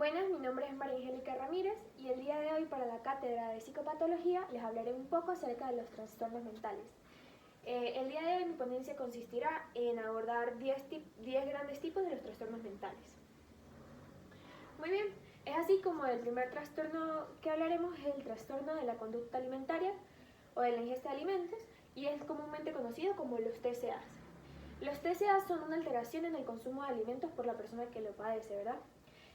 Buenas, mi nombre es María Angélica Ramírez y el día de hoy para la cátedra de psicopatología les hablaré un poco acerca de los trastornos mentales. El día de hoy mi ponencia consistirá en abordar 10 grandes tipos de los trastornos mentales. Muy bien, es así como el primer trastorno que hablaremos es el trastorno de la conducta alimentaria o de la ingesta de alimentos y es comúnmente conocido como los TCA. Los TCA son una alteración en el consumo de alimentos por la persona que lo padece, ¿verdad?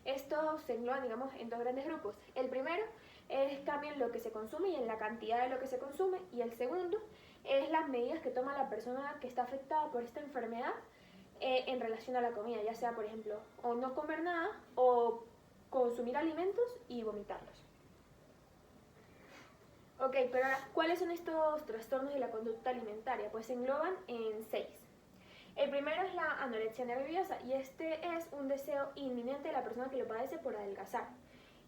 Estos se engloban, en dos grandes grupos. El primero es cambio en lo que se consume y en la cantidad de lo que se consume, y el segundo es las medidas que toma la persona que está afectada por esta enfermedad en relación a la comida, ya sea, por ejemplo, o no comer nada o consumir alimentos y vomitarlos. Ok, pero ahora, ¿cuáles son estos trastornos de la conducta alimentaria? Pues se engloban en 6. El primero es la anorexia nerviosa y este es un deseo inminente de la persona que lo padece por adelgazar.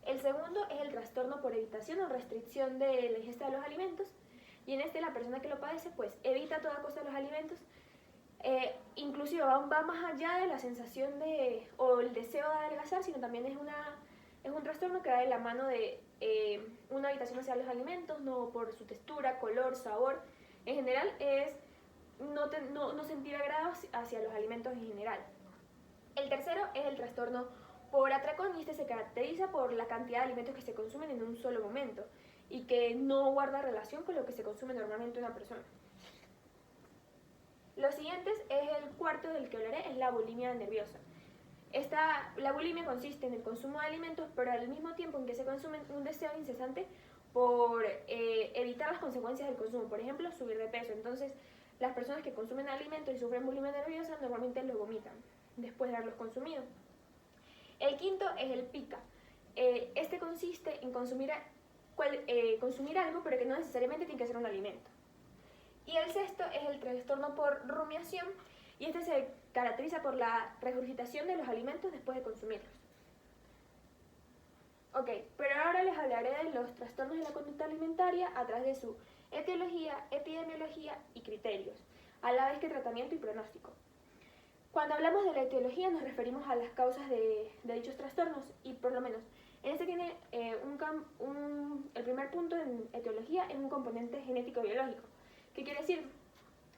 El segundo es el trastorno por evitación o restricción de la ingesta de los alimentos y en este la persona que lo padece pues evita a toda costa los alimentos, inclusive va más allá de la sensación o el deseo de adelgazar, sino también es un trastorno que va de la mano de una evitación hacia los alimentos, no por su textura, color, sabor. En general es no sentir agrado hacia los alimentos en general. El tercero es el trastorno por atracón y este se caracteriza por la cantidad de alimentos que se consumen en un solo momento y que no guarda relación con lo que se consume normalmente una persona. Los siguientes es el cuarto del que hablaré, es la bulimia nerviosa. La bulimia consiste en el consumo de alimentos, pero al mismo tiempo en que se consumen un deseo incesante por evitar las consecuencias del consumo, por ejemplo, subir de peso. Entonces, las personas que consumen alimentos y sufren bulimia nerviosa normalmente lo vomitan después de haberlos consumido. El quinto es el pica. Este consiste en consumir algo, pero que no necesariamente tiene que ser un alimento. Y el sexto es el trastorno por rumiación, y este se caracteriza por la regurgitación de los alimentos después de consumirlos. Ok, pero ahora les hablaré de los trastornos de la conducta alimentaria a través de su etiología, epidemiología y criterios, a la vez que tratamiento y pronóstico. Cuando hablamos de la etiología nos referimos a las causas de dichos trastornos y por lo menos en este tiene el primer punto en etiología es un componente genético-biológico. ¿Qué quiere decir?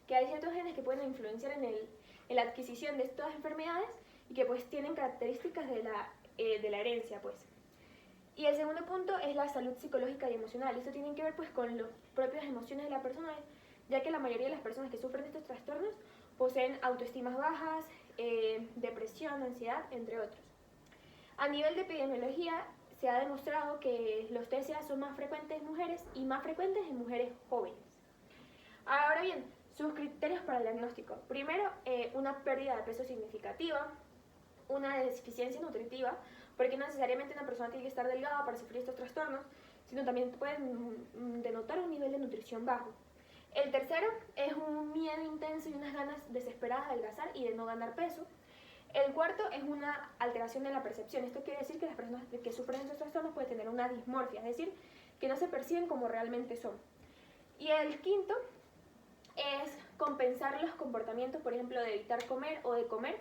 Que hay ciertos genes que pueden influenciar en la adquisición de estas enfermedades y que pues tienen características de la herencia, pues. Y el segundo punto es la salud psicológica y emocional. Esto tiene que ver pues con las propias emociones de la persona, ya que la mayoría de las personas que sufren de estos trastornos poseen autoestimas bajas, depresión, ansiedad, entre otros. A nivel de epidemiología se ha demostrado que los TCA son más frecuentes en mujeres y más frecuentes en mujeres jóvenes. Ahora bien, sus criterios para el diagnóstico. Primero, una pérdida de peso significativa, una deficiencia nutritiva, porque no necesariamente una persona tiene que estar delgada para sufrir estos trastornos, sino también pueden denotar un nivel de nutrición bajo. El tercero es un miedo intenso y unas ganas desesperadas de adelgazar y de no ganar peso. El cuarto es una alteración de la percepción. Esto quiere decir que las personas que sufren estos trastornos pueden tener una dismorfia, es decir, que no se perciben como realmente son. Y el quinto es compensar los comportamientos, por ejemplo, de evitar comer o de comer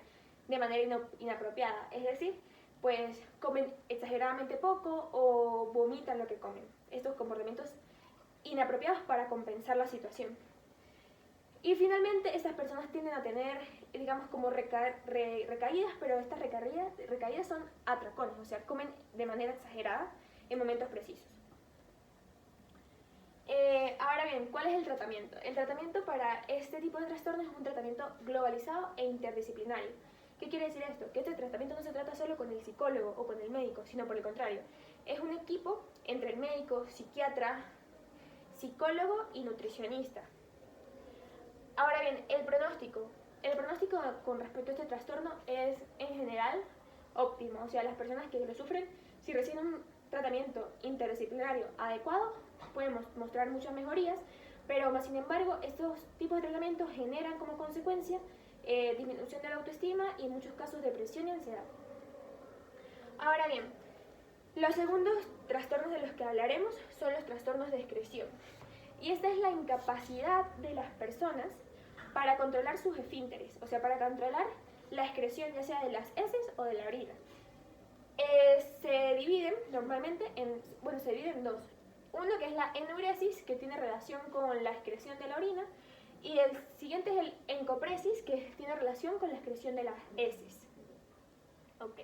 de manera inapropiada. Es decir, pues comen exageradamente poco o vomitan lo que comen. Estos comportamientos inapropiados para compensar la situación. Y finalmente, estas personas tienden a tener, digamos, como recaídas, pero estas recaídas son atracones, o sea, comen de manera exagerada en momentos precisos. Ahora bien, ¿cuál es el tratamiento? El tratamiento para este tipo de trastornos es un tratamiento globalizado e interdisciplinario. ¿Qué quiere decir esto? Que este tratamiento no se trata solo con el psicólogo o con el médico, sino por el contrario. Es un equipo entre el médico, psiquiatra, psicólogo y nutricionista. Ahora bien, el pronóstico. El pronóstico con respecto a este trastorno es en general óptimo. O sea, las personas que lo sufren, si reciben un tratamiento interdisciplinario adecuado, pueden mostrar muchas mejorías, pero sin embargo, estos tipos de tratamientos generan como consecuencia disminución de la autoestima y en muchos casos depresión y ansiedad. Ahora bien, los segundos trastornos de los que hablaremos son los trastornos de excreción. Y esta es la incapacidad de las personas para controlar sus esfínteres, o sea, para controlar la excreción ya sea de las heces o de la orina. se dividen normalmente se dividen en dos. Uno que es la enuresis, que tiene relación con la excreción de la orina, y el siguiente es el encopresis, que tiene relación con la excreción de las heces. Ok.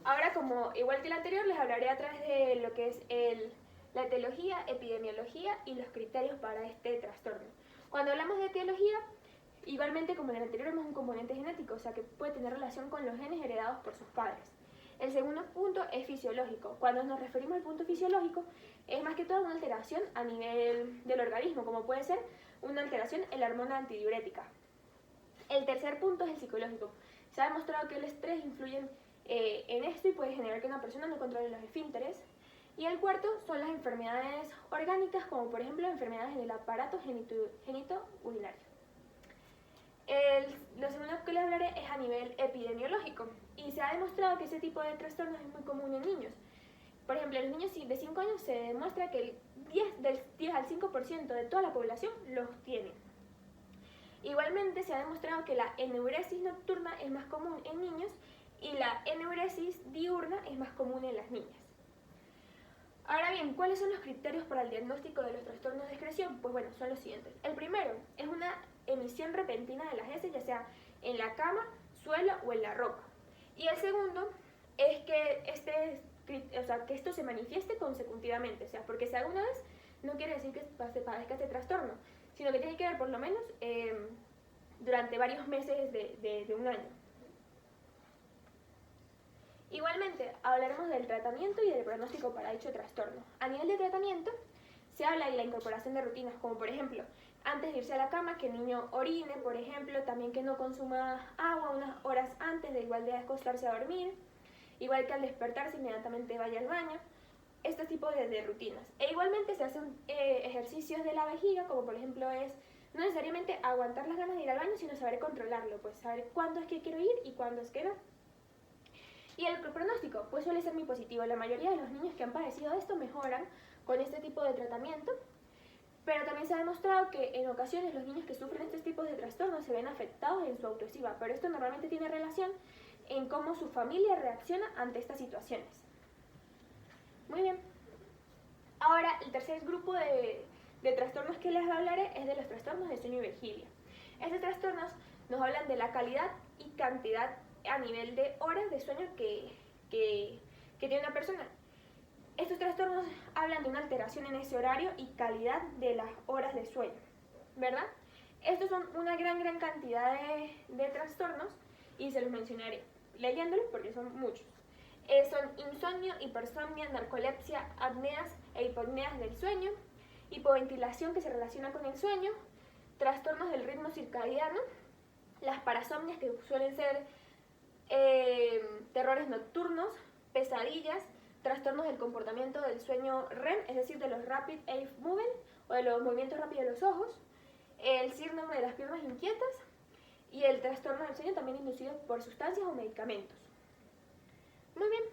Ahora, como igual que el anterior, les hablaré a través de lo que es la etiología, epidemiología y los criterios para este trastorno. Cuando hablamos de etiología, igualmente como en el anterior, vemos un componente genético, o sea que puede tener relación con los genes heredados por sus padres. El segundo punto es fisiológico. Cuando nos referimos al punto fisiológico, es más que todo una alteración a nivel del organismo, como puede ser una alteración en la hormona antidiurética. El tercer punto es el psicológico. Se ha demostrado que el estrés influye en esto y puede generar que una persona no controle los esfínteres. Y el cuarto son las enfermedades orgánicas, como por ejemplo enfermedades en el aparato genitourinario. Lo segundo que les hablaré es a nivel epidemiológico, y se ha demostrado que ese tipo de trastornos es muy común en niños. Por ejemplo, en los niños de 5 años se demuestra que del 10 al 5% de toda la población los tiene. Igualmente se ha demostrado que la enuresis nocturna es más común en niños y la enuresis diurna es más común en las niñas. Ahora bien, ¿cuáles son los criterios para el diagnóstico de los trastornos de excreción? Pues bueno, son los siguientes. El primero es una emisión repentina de las heces, ya sea en la cama, suelo o en la ropa. Y el segundo es que esto se manifieste consecutivamente, o sea, porque si haga una vez no quiere decir que se padezca este trastorno, sino que tiene que ver por lo menos durante varios meses de un año. Igualmente, hablaremos del tratamiento y del pronóstico para dicho trastorno. A nivel de tratamiento, se habla de la incorporación de rutinas, como por ejemplo, antes de irse a la cama, que el niño orine, por ejemplo, también que no consuma agua unas horas antes de igual de acostarse a dormir, igual que al despertarse inmediatamente vaya al baño, este tipo de rutinas. E igualmente se hacen ejercicios de la vejiga, como por ejemplo es no necesariamente aguantar las ganas de ir al baño, sino saber controlarlo, pues saber cuándo es que quiero ir y cuándo es que no. Y el pronóstico, pues suele ser muy positivo. La mayoría de los niños que han padecido esto mejoran con este tipo de tratamiento, pero también se ha demostrado que en ocasiones los niños que sufren este tipo de trastornos se ven afectados en su autoestima, pero esto normalmente tiene relación en cómo su familia reacciona ante estas situaciones. Muy bien. Ahora, el tercer grupo de trastornos que les hablaré es de los trastornos de sueño y vigilia. Estos trastornos nos hablan de la calidad y cantidad a nivel de horas de sueño que tiene una persona. Estos trastornos hablan de una alteración en ese horario y calidad de las horas de sueño, ¿verdad? Estos son una gran cantidad de trastornos y se los mencionaré leyéndolos porque son muchos. Son insomnio, hipersomnia, narcolepsia, apneas e hipopneas del sueño, hipoventilación que se relaciona con el sueño, trastornos del ritmo circadiano, las parasomnias que suelen ser terrores nocturnos, pesadillas, trastornos del comportamiento del sueño REM, es decir, de los Rapid Eye Movement o de los movimientos rápidos de los ojos, el síndrome de las piernas inquietas y el trastorno del sueño también inducido por sustancias o medicamentos. Muy bien.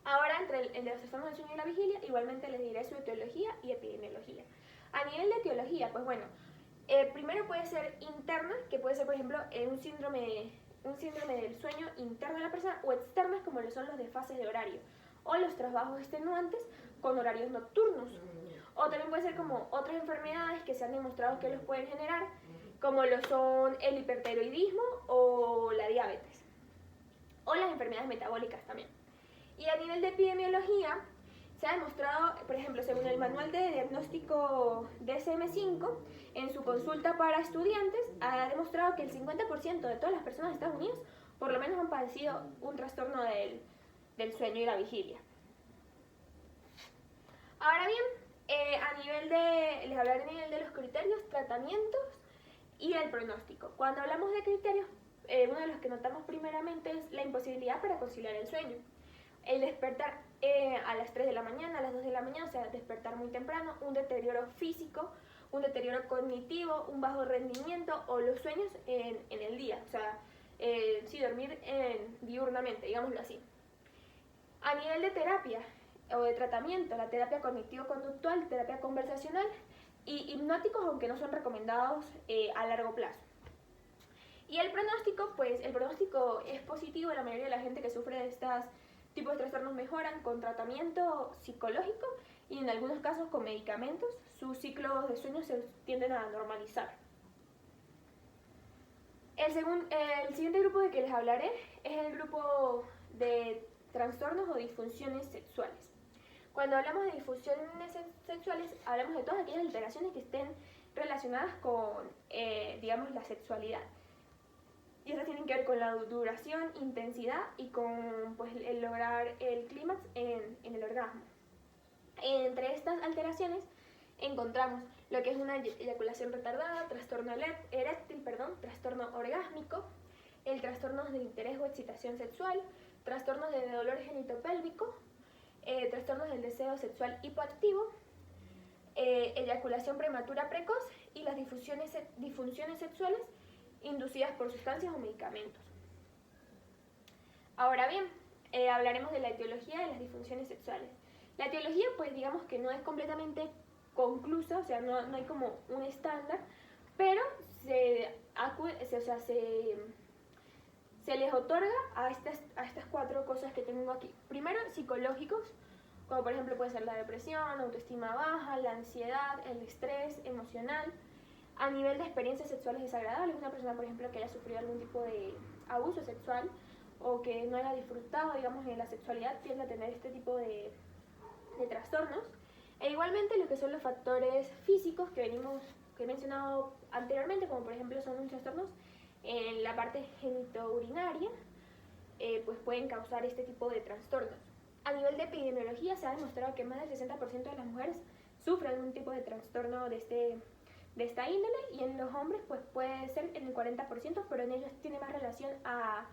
Ahora, entre el de los trastornos del sueño y la vigilia, igualmente les diré su etiología y epidemiología. A nivel de etiología, pues bueno, primero puede ser interna, que puede ser, por ejemplo, un síndrome del sueño interno de la persona, o externas, como lo son los desfases de horario, o los trabajos extenuantes con horarios nocturnos. O también puede ser como otras enfermedades que se han demostrado que los pueden generar, como lo son el hipertiroidismo o la diabetes, o las enfermedades metabólicas también. Y a nivel de epidemiología, se ha demostrado, por ejemplo, según el manual de diagnóstico DSM-5, en su consulta para estudiantes, ha demostrado que el 50% de todas las personas de Estados Unidos por lo menos han padecido un trastorno del sueño y la vigilia. Ahora bien, les hablaré a nivel de los criterios, tratamientos y el pronóstico. Cuando hablamos de criterios, uno de los que notamos primeramente es la imposibilidad para conciliar el sueño. El despertar a las 3 de la mañana, a las 2 de la mañana, o sea, despertar muy temprano, un deterioro físico, un deterioro cognitivo, un bajo rendimiento o los sueños en el día, o sea, sí, dormir diurnamente, digámoslo así. A nivel de terapia o de tratamiento, la terapia cognitivo-conductual, terapia conversacional y hipnóticos, aunque no son recomendados a largo plazo. Y el pronóstico, pues el pronóstico es positivo. La mayoría de la gente que sufre de tipos de trastornos mejoran con tratamiento psicológico y en algunos casos con medicamentos. Sus ciclos de sueño se tienden a normalizar. El siguiente grupo de que les hablaré es el grupo de trastornos o disfunciones sexuales. Cuando hablamos de disfunciones sexuales, hablamos de todas aquellas alteraciones que estén relacionadas con, digamos, la sexualidad. Y estas tienen que ver con la duración, intensidad y con pues, el lograr el clímax en el orgasmo. Entre estas alteraciones encontramos lo que es una eyaculación retardada, trastorno eréctil, trastorno orgásmico, el trastorno de interés o excitación sexual, trastornos de dolor genitopélvico, trastornos del deseo sexual hipoactivo, eyaculación prematura precoz y las disfunciones sexuales inducidas por sustancias o medicamentos. Ahora bien, hablaremos de la etiología de las disfunciones sexuales. La etiología, pues digamos que no es completamente conclusa, o sea, no hay como un estándar, pero se les otorga a estas 4 cosas que tengo aquí. Primero, psicológicos, como por ejemplo puede ser la depresión, la autoestima baja, la ansiedad, el estrés emocional. A nivel de experiencias sexuales desagradables, una persona, por ejemplo, que haya sufrido algún tipo de abuso sexual o que no haya disfrutado, digamos, en la sexualidad, tiende a tener este tipo de trastornos. E igualmente lo que son los factores físicos que he mencionado anteriormente, como por ejemplo son los trastornos en la parte genitourinaria, pues pueden causar este tipo de trastornos. A nivel de epidemiología se ha demostrado que más del 60% de las mujeres sufren un tipo de trastorno de esta índole, y en los hombres pues puede ser en el 40%, pero en ellos tiene más relación a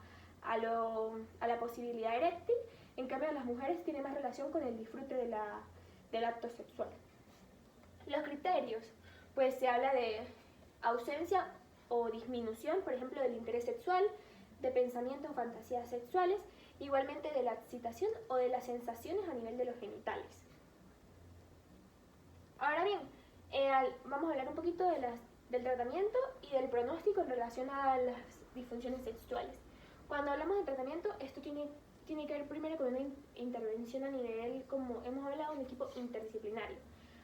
la posibilidad eréctil. En cambio, en las mujeres tiene más relación con el disfrute del acto sexual. Los criterios, pues se habla de ausencia o disminución, por ejemplo, del interés sexual, de pensamientos o fantasías sexuales, igualmente de la excitación o de las sensaciones a nivel de los genitales. Ahora bien, vamos a hablar un poquito del tratamiento y del pronóstico en relación a las disfunciones sexuales. Cuando hablamos de tratamiento, esto tiene que ver primero con una intervención a nivel, como hemos hablado, un equipo interdisciplinario.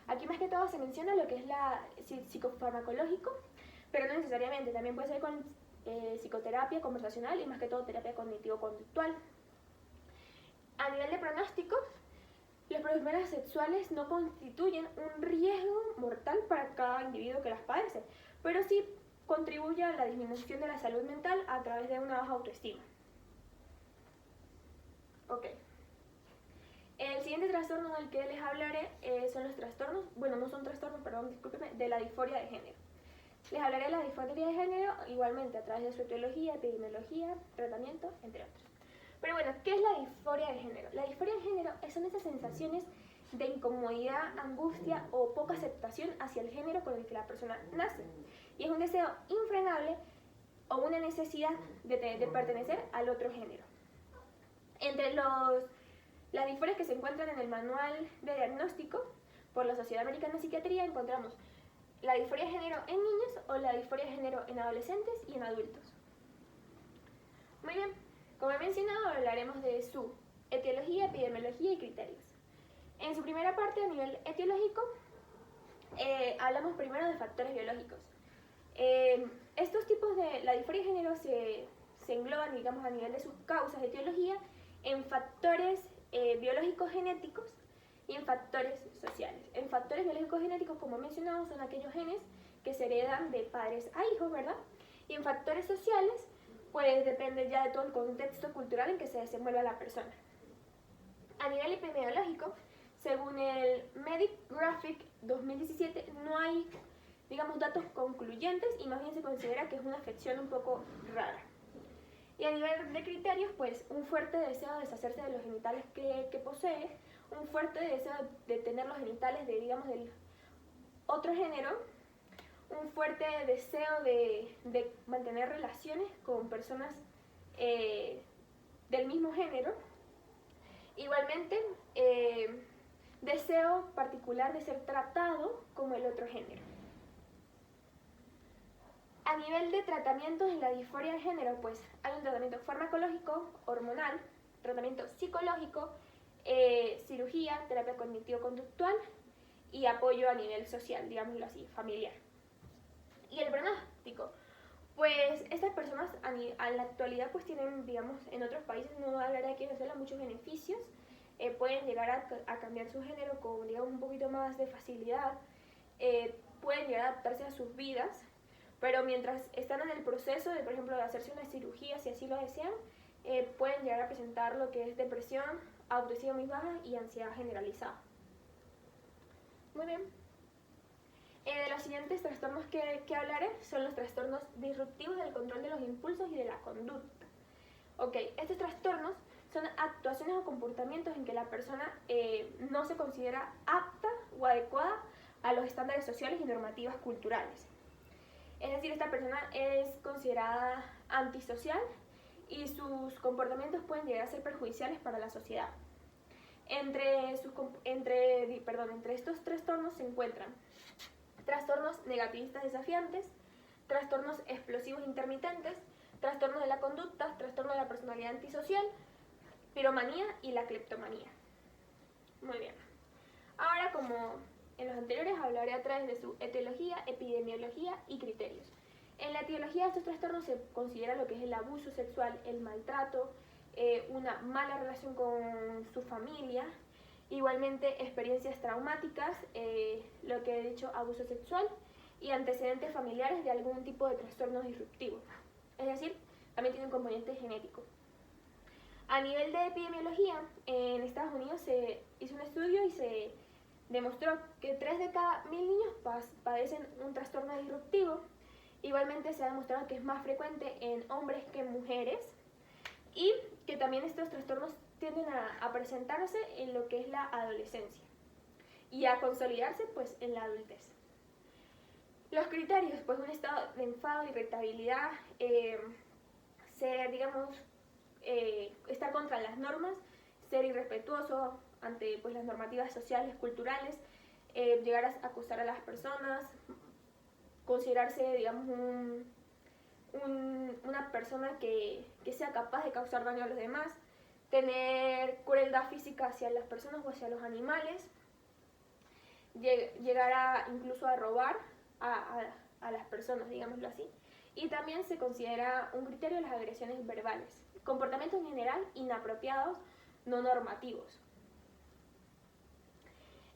Aquí más que todo se menciona lo que es la psicofarmacológico, pero no necesariamente, también puede ser con psicoterapia conversacional y más que todo terapia cognitivo-conductual. A nivel de pronósticos, los problemas sexuales no constituyen un riesgo mortal para cada individuo que las padece, pero sí contribuye a la disminución de la salud mental a través de una baja autoestima. Ok. El siguiente trastorno del que les hablaré son los trastornos, bueno, no son trastornos, perdón, discúlpeme, de la disforia de género. Les hablaré de la disforia de género igualmente a través de su etiología, epidemiología, tratamiento, entre otros. Pero bueno, ¿qué es la disforia de género? La disforia de género son esas sensaciones de incomodidad, angustia o poca aceptación hacia el género con el que la persona nace. Y es un deseo infrenable o una necesidad de pertenecer al otro género. Entre las disforias que se encuentran en el manual de diagnóstico por la Sociedad Americana de Psiquiatría encontramos la disforia de género en niños o la disforia de género en adolescentes y en adultos. Muy bien, como he mencionado, hablaremos de su etiología, epidemiología y criterios. En su primera parte, a nivel etiológico, hablamos primero de factores biológicos. Estos tipos de la disforia de género se engloban, digamos, a nivel de sus causas de etiología en factores biológicos genéticos y en factores sociales. En factores biológicos genéticos, como he mencionado, son aquellos genes que se heredan de padres a hijos, ¿verdad? Y en factores sociales, pues depende ya de todo el contexto cultural en que se desenvuelva la persona. A nivel epidemiológico, según el Medic Graphic 2017, no hay, digamos, datos concluyentes y más bien se considera que es una afección un poco rara. Y a nivel de criterios, pues un fuerte deseo de deshacerse de los genitales que posee, un fuerte deseo de tener los genitales de, digamos, del otro género, un fuerte deseo de mantener relaciones con personas del mismo género. Igualmente, deseo particular de ser tratado como el otro género. A nivel de tratamientos en la disforia de género, pues hay un tratamiento farmacológico, hormonal, tratamiento psicológico, cirugía, terapia cognitivo-conductual y apoyo a nivel social, digámoslo así, familiar. Y el pronóstico, pues estas personas a la actualidad pues tienen, digamos, en otros países, no hablaré aquí en Venezuela, muchos beneficios, pueden llegar a cambiar su género con, digamos, un poquito más de facilidad, pueden llegar a adaptarse a sus vidas, pero mientras están en el proceso de, por ejemplo, de hacerse una cirugía, si así lo desean, pueden llegar a presentar lo que es depresión, autoestima muy baja y ansiedad generalizada. Muy bien. De los siguientes trastornos que hablaré son los trastornos disruptivos del control de los impulsos y de la conducta. Ok, estos trastornos son actuaciones o comportamientos en que la persona no se considera apta o adecuada a los estándares sociales y normativas culturales. Es decir, esta persona es considerada antisocial y sus comportamientos pueden llegar a ser perjudiciales para la sociedad. Entre estos trastornos se encuentran trastornos negativistas desafiantes, trastornos explosivos intermitentes, trastornos de la conducta, trastorno de la personalidad antisocial, piromanía y la cleptomanía. Muy bien. Ahora, como en los anteriores, hablaré a través de su etiología, epidemiología y criterios. En la etiología de estos trastornos se considera lo que es el abuso sexual, el maltrato, una mala relación con su familia, igualmente experiencias traumáticas, lo que he dicho, abuso sexual y antecedentes familiares de algún tipo de trastorno disruptivo. Es decir, también tiene un componente genético. A nivel de epidemiología, en Estados Unidos se hizo un estudio y se demostró que 3 de cada 1000 niños padecen un trastorno disruptivo. Igualmente se ha demostrado que es más frecuente en hombres que en mujeres y que también estos trastornos tienden a presentarse en lo que es la adolescencia y a consolidarse pues en la adultez. Los criterios, pues un estado de enfado, irritabilidad, ser, digamos, estar contra las normas, ser irrespetuoso ante pues las normativas sociales, culturales, llegar a acusar a las personas, considerarse, digamos, una persona que sea capaz de causar daño a los demás, tener crueldad física hacia las personas o hacia los animales, llegar incluso a robar a las personas, digámoslo así. Y también se considera un criterio las agresiones verbales, comportamientos en general inapropiados, no normativos.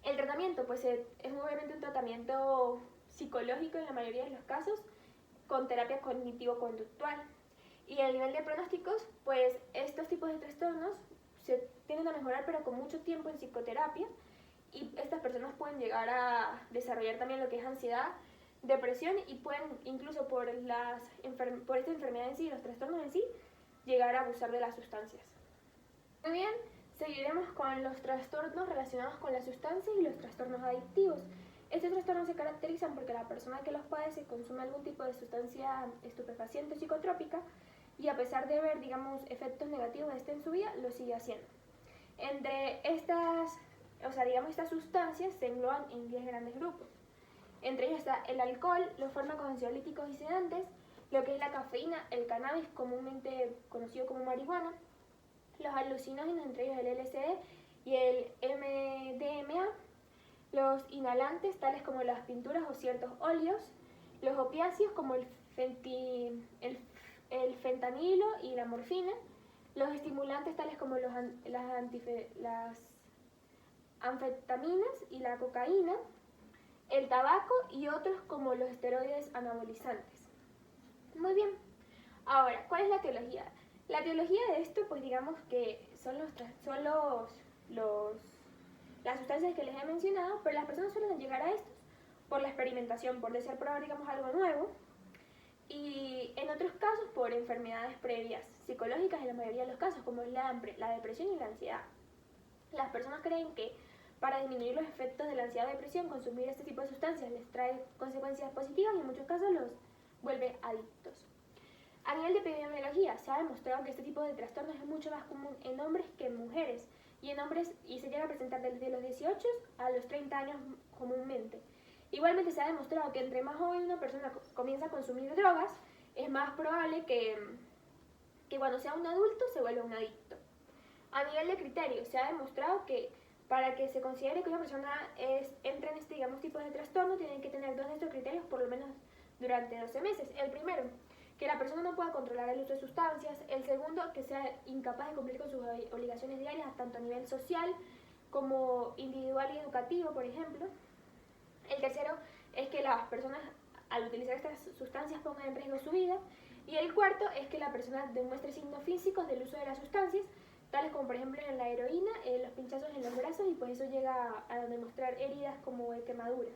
El tratamiento, pues es obviamente un tratamiento psicológico en la mayoría de los casos, con terapia cognitivo-conductual. Y a nivel de pronósticos, pues estos tipos de trastornos se tienden a mejorar, pero con mucho tiempo en psicoterapia, y estas personas pueden llegar a desarrollar también lo que es ansiedad, depresión, y pueden incluso por esta enfermedad en sí, los trastornos en sí, llegar a abusar de las sustancias. Muy bien, seguiremos con los trastornos relacionados con las sustancias y los trastornos adictivos. Estos trastornos se caracterizan porque la persona que los padece consume algún tipo de sustancia estupefaciente o psicotrópica y a pesar de ver, digamos, efectos negativos de este en su vida, lo sigue haciendo. Entre estas sustancias se engloban en 10 grandes grupos. Entre ellos está el alcohol, los fármacos ansiolíticos y sedantes, lo que es la cafeína, el cannabis, comúnmente conocido como marihuana, los alucinógenos, entre ellos el LSD y el MDMA, los inhalantes, tales como las pinturas o ciertos óleos, los opiáceos como el fentanilo y la morfina, los estimulantes tales como las anfetaminas y la cocaína, el tabaco y otros como los esteroides anabolizantes. Muy bien. Ahora, ¿cuál es la etiología? La etiología de esto, pues digamos que son las sustancias que les he mencionado, pero las personas suelen llegar a estos por la experimentación, por desear probar, digamos, algo nuevo, y en otros casos por enfermedades previas psicológicas en la mayoría de los casos, como es la depresión y la ansiedad. Las personas creen que para disminuir los efectos de la ansiedad o depresión, consumir este tipo de sustancias les trae consecuencias positivas y en muchos casos los vuelve adictos. A nivel de epidemiología, se ha demostrado que este tipo de trastornos es mucho más común en hombres que en mujeres, y se llega a presentar desde los 18 a los 30 años comúnmente. Igualmente se ha demostrado que entre más joven una persona comienza a consumir drogas, es más probable que cuando sea un adulto se vuelva un adicto. A nivel de criterios, se ha demostrado que para que se considere que una persona entra en este, digamos, tipo de trastorno, tienen que tener dos de estos criterios por lo menos durante 12 meses. El primero, que la persona no pueda controlar el uso de sustancias. El segundo, que sea incapaz de cumplir con sus obligaciones diarias, tanto a nivel social como individual y educativo, por ejemplo. El tercero es que las personas, al utilizar estas sustancias, pongan en riesgo su vida. Y el cuarto es que la persona demuestre signos físicos del uso de las sustancias, tales como por ejemplo en la heroína, los pinchazos en los brazos, y pues eso llega a demostrar heridas como quemaduras.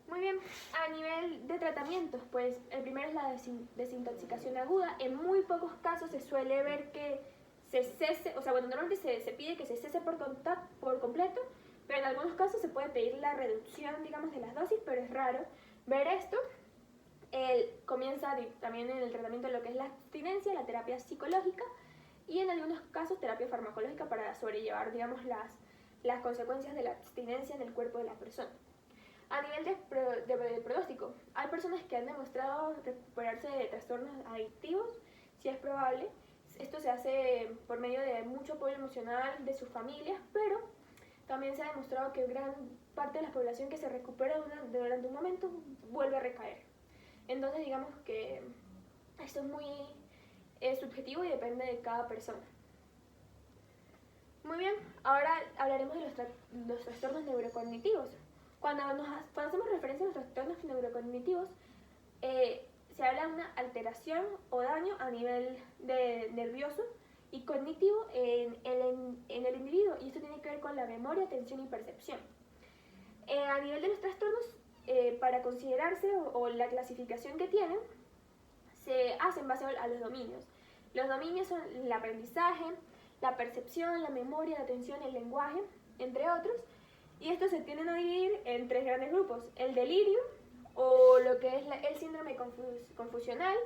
Muy bien, a nivel de tratamientos, pues el primero es la desintoxicación aguda. En muy pocos casos se suele ver que se cese, o sea, bueno, normalmente se pide que se cese por completo, pero en algunos casos se puede pedir la reducción, digamos, de las dosis, pero es raro ver esto. Comienza también en el tratamiento de lo que es la abstinencia, la terapia psicológica y en algunos casos terapia farmacológica para sobrellevar, digamos, las consecuencias de la abstinencia en el cuerpo de la persona. A nivel de pronóstico, hay personas que han demostrado recuperarse de trastornos adictivos, si es probable. Esto se hace por medio de mucho apoyo emocional de sus familias, pero también se ha demostrado que gran parte de la población que se recupera durante un momento vuelve a recaer. Entonces digamos que esto es muy subjetivo y depende de cada persona. Muy bien, ahora hablaremos de los trastornos neurocognitivos. Cuando hacemos referencia a los trastornos neurocognitivos, se habla de una alteración o daño a nivel nervioso y cognitivo en el individuo, y esto tiene que ver con la memoria, atención y percepción. A nivel de los trastornos, para considerarse o la clasificación que tienen, se hace en base a los dominios. Los dominios son el aprendizaje, la percepción, la memoria, la atención, el lenguaje, entre otros, y estos se tienden a dividir en tres grandes grupos: el delirio, o lo que es el síndrome confusional,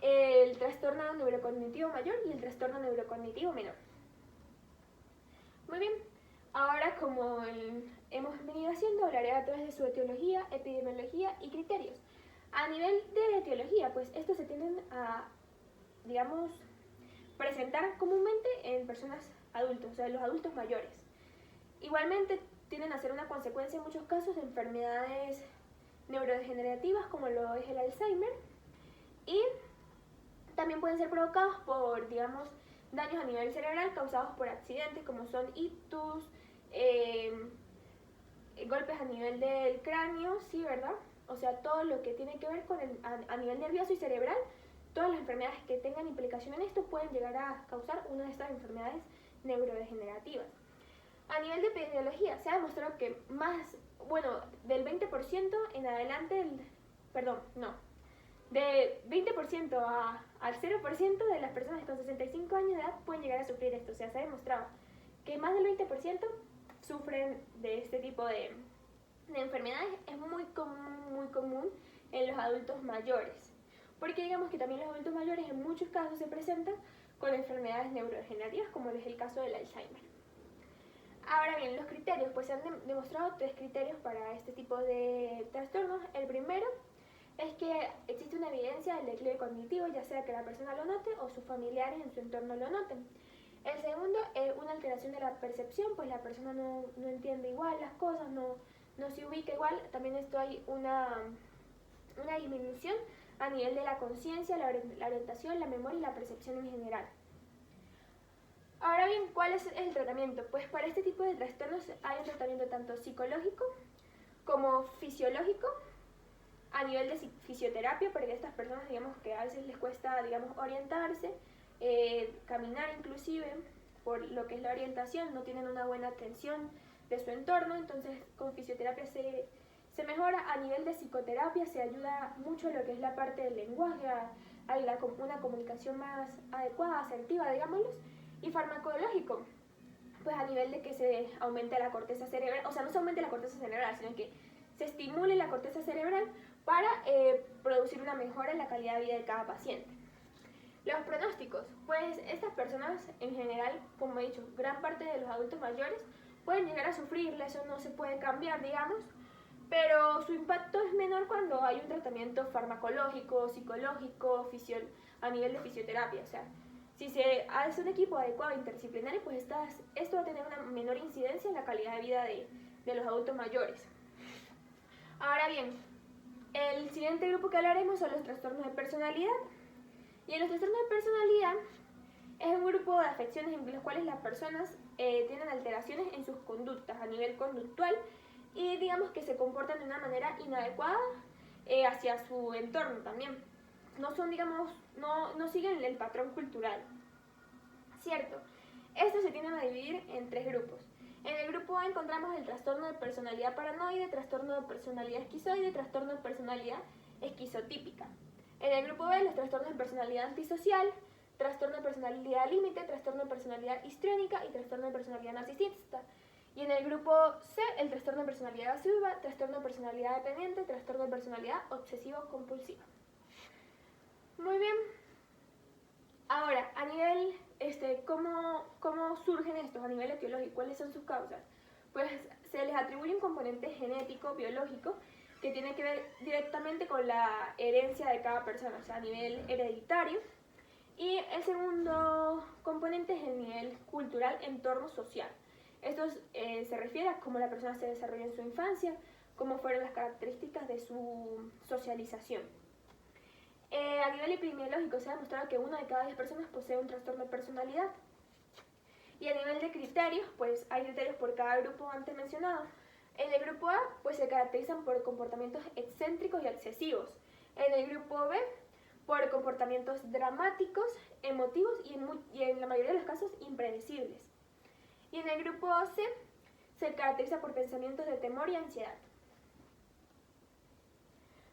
el trastorno neurocognitivo mayor y el trastorno neurocognitivo menor. Muy bien, ahora como hemos venido haciendo, hablaré a través de su etiología, epidemiología y criterios. A nivel de etiología, pues estos se tienden a, digamos, presentar comúnmente en personas adultas, o sea, los adultos mayores. Igualmente tienden a ser una consecuencia en muchos casos de enfermedades neurodegenerativas como lo es el Alzheimer, y también pueden ser provocados por, digamos, daños a nivel cerebral causados por accidentes como son ictus, golpes a nivel del cráneo, sí, ¿verdad? O sea, todo lo que tiene que ver con a nivel nervioso y cerebral, todas las enfermedades que tengan implicación en esto pueden llegar a causar una de estas enfermedades neurodegenerativas. A nivel de epidemiología, se ha demostrado que del 20% en adelante, de 20% al 0% de las personas con 65 años de edad pueden llegar a sufrir esto. O sea, se ha demostrado que más del 20% sufren de este tipo de enfermedades. Es muy común en los adultos mayores, porque digamos que también los adultos mayores en muchos casos se presentan con enfermedades neurodegenerativas, como es el caso del Alzheimer. Ahora bien, los criterios, pues se han demostrado tres criterios para este tipo de trastornos. El primero es que existe una evidencia del declive cognitivo, ya sea que la persona lo note o sus familiares en su entorno lo noten. El segundo es una alteración de la percepción, pues la persona no entiende igual las cosas, no se ubica igual. También esto hay una disminución a nivel de la conciencia, la orientación, la memoria y la percepción en general. Ahora bien, ¿cuál es el tratamiento? Pues para este tipo de trastornos hay un tratamiento tanto psicológico como fisiológico, a nivel de fisioterapia, porque a estas personas, digamos, que a veces les cuesta, digamos, orientarse, caminar inclusive, por lo que es la orientación, no tienen una buena atención de su entorno, entonces con fisioterapia se mejora. A nivel de psicoterapia se ayuda mucho lo que es la parte del lenguaje, a una comunicación más adecuada, asertiva, digámoslos. Y farmacológico, pues a nivel de que se aumente la corteza cerebral, o sea, no se aumente la corteza cerebral, sino que se estimule la corteza cerebral para producir una mejora en la calidad de vida de cada paciente. Los pronósticos, pues estas personas en general, como he dicho, gran parte de los adultos mayores pueden llegar a sufrirla, eso no se puede cambiar, digamos, pero su impacto es menor cuando hay un tratamiento farmacológico, psicológico, a nivel de fisioterapia, o sea, Si se hace un equipo adecuado e interdisciplinario, pues esto va a tener una menor incidencia en la calidad de vida de los adultos mayores. Ahora bien, el siguiente grupo que hablaremos son los trastornos de personalidad. Y en los trastornos de personalidad es un grupo de afecciones en los cuales las personas tienen alteraciones en sus conductas a nivel conductual y digamos que se comportan de una manera inadecuada hacia su entorno también. No son, digamos, no siguen el patrón cultural. Cierto, estos se tienden a dividir en 3 grupos. En el grupo A encontramos el trastorno de personalidad paranoide, trastorno de personalidad esquizoide, trastorno de personalidad esquizotípica. En el grupo B, los trastornos de personalidad antisocial, trastorno de personalidad límite, trastorno de personalidad histriónica y trastorno de personalidad narcisista. Y en el grupo C, el trastorno de personalidad evasiva, trastorno de personalidad dependiente, trastorno de personalidad obsesivo-compulsiva. Muy bien. Ahora, a nivel, ¿cómo surgen estos? A nivel etiológico, ¿cuáles son sus causas? Pues se les atribuye un componente genético, biológico, que tiene que ver directamente con la herencia de cada persona, o sea, a nivel hereditario. Y el segundo componente es el nivel cultural, entorno social. Esto se refiere a cómo la persona se desarrolló en su infancia, cómo fueron las características de su socialización. A nivel epidemiológico se ha demostrado que 1 de cada 10 personas posee un trastorno de personalidad. Y a nivel de criterios, pues hay criterios por cada grupo antes mencionado. En el grupo A, pues se caracterizan por comportamientos excéntricos y excesivos. En el grupo B, por comportamientos dramáticos, emotivos y en la mayoría de los casos impredecibles. Y en el grupo C, se caracteriza por pensamientos de temor y ansiedad.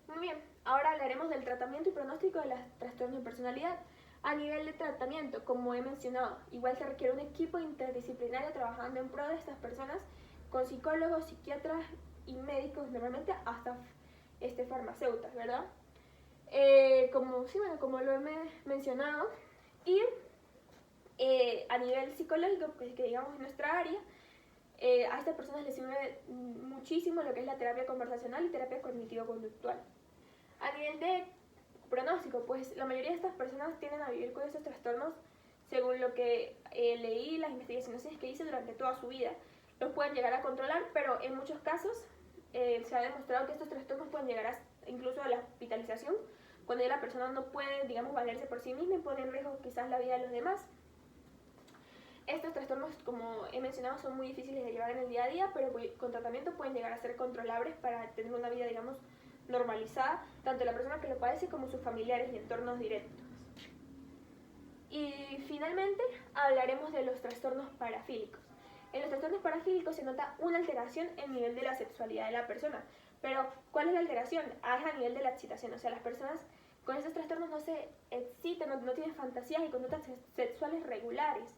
Muy bien, ahora hablaremos del tratamiento y pronóstico de los trastornos de personalidad. A nivel de tratamiento, como he mencionado, igual se requiere un equipo interdisciplinario trabajando en pro de estas personas con psicólogos, psiquiatras y médicos, normalmente hasta farmacéuticas, ¿verdad? Como lo he mencionado. Y a nivel psicológico, pues que digamos en nuestra área, a estas personas les sirve muchísimo lo que es la terapia conversacional y terapia cognitivo-conductual. A nivel de pronóstico, pues la mayoría de estas personas tienden a vivir con esos trastornos según lo que leí, las investigaciones que hice durante toda su vida. Los pueden llegar a controlar, pero en muchos casos se ha demostrado que estos trastornos pueden llegar incluso a la hospitalización, cuando ya la persona no puede, digamos, valerse por sí misma y pone en riesgo quizás la vida de los demás. Estos trastornos, como he mencionado, son muy difíciles de llevar en el día a día, pero con tratamiento pueden llegar a ser controlables para tener una vida, digamos, normalizada, tanto la persona que lo padece como sus familiares y entornos directos. Y finalmente hablaremos de los trastornos parafílicos. En los trastornos parafílicos se nota una alteración en el nivel de la sexualidad de la persona. Pero, ¿cuál es la alteración? Es a nivel de la excitación. O sea, las personas con estos trastornos no se excitan, no tienen fantasías y conductas sexuales regulares,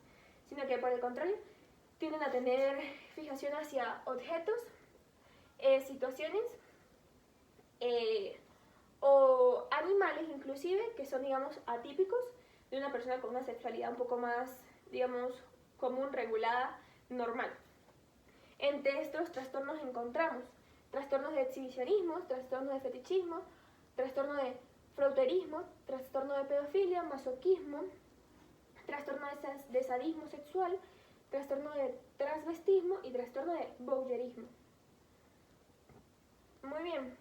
sino que por el contrario tienden a tener fijación hacia objetos, situaciones o animales inclusive que son, digamos, atípicos de una persona con una sexualidad un poco más, digamos, común, regulada, normal. Entre estos trastornos encontramos trastornos de exhibicionismo, trastornos de fetichismo, trastorno de froterismo, trastorno de pedofilia, masoquismo, trastorno de sadismo sexual, trastorno de transvestismo y trastorno de voyeurismo. Muy bien.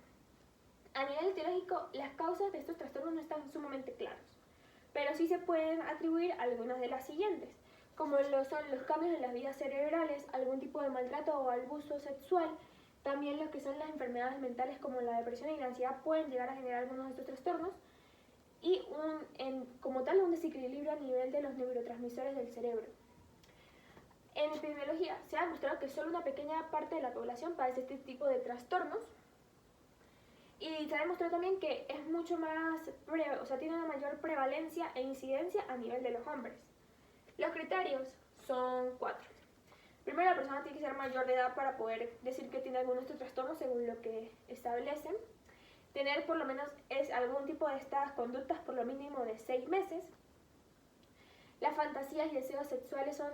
A nivel etiológico, las causas de estos trastornos no están sumamente claras, pero sí se pueden atribuir algunas de las siguientes, como lo son los cambios en las vías cerebrales, algún tipo de maltrato o abuso sexual. También lo que son las enfermedades mentales como la depresión y la ansiedad pueden llegar a generar algunos de estos trastornos y como tal un desequilibrio a nivel de los neurotransmisores del cerebro. En epidemiología se ha demostrado que solo una pequeña parte de la población padece este tipo de trastornos y se ha demostrado también que es mucho más, tiene una mayor prevalencia e incidencia a nivel de los hombres. Los criterios son 4. Primero, la persona tiene que ser mayor de edad para poder decir que tiene alguno de estos trastornos según lo que establecen. Tener por lo menos algún tipo de estas conductas por lo mínimo de 6 meses. Las fantasías y deseos sexuales son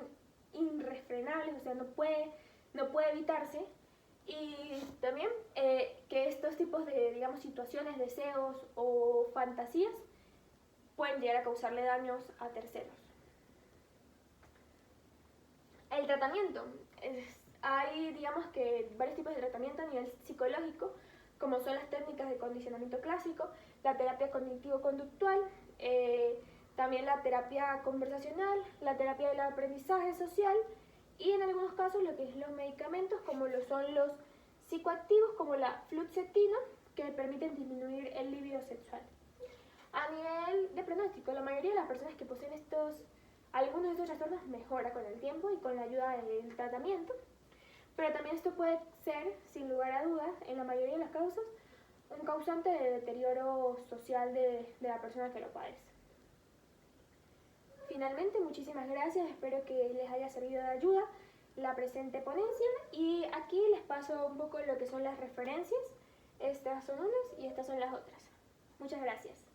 irrefrenables, o sea, no puede evitarse. Y también que estos tipos de, digamos, situaciones, deseos o fantasías pueden llegar a causarle daños a terceros. tratamiento. Hay, digamos que, varios tipos de tratamiento a nivel psicológico, como son las técnicas de condicionamiento clásico, la terapia cognitivo-conductual, también la terapia conversacional, la terapia del aprendizaje social y en algunos casos lo que es los medicamentos, como lo son los psicoactivos, como la fluoxetina, que permiten disminuir el libido sexual. A nivel de pronóstico, la mayoría de las personas que poseen algunos de estos trastornos mejora con el tiempo y con la ayuda del tratamiento, pero también esto puede ser, sin lugar a dudas, en la mayoría de las causas, un causante de deterioro social de la persona que lo padece. Finalmente, muchísimas gracias, espero que les haya servido de ayuda la presente ponencia y aquí les paso un poco lo que son las referencias. Estas son unas y estas son las otras. Muchas gracias.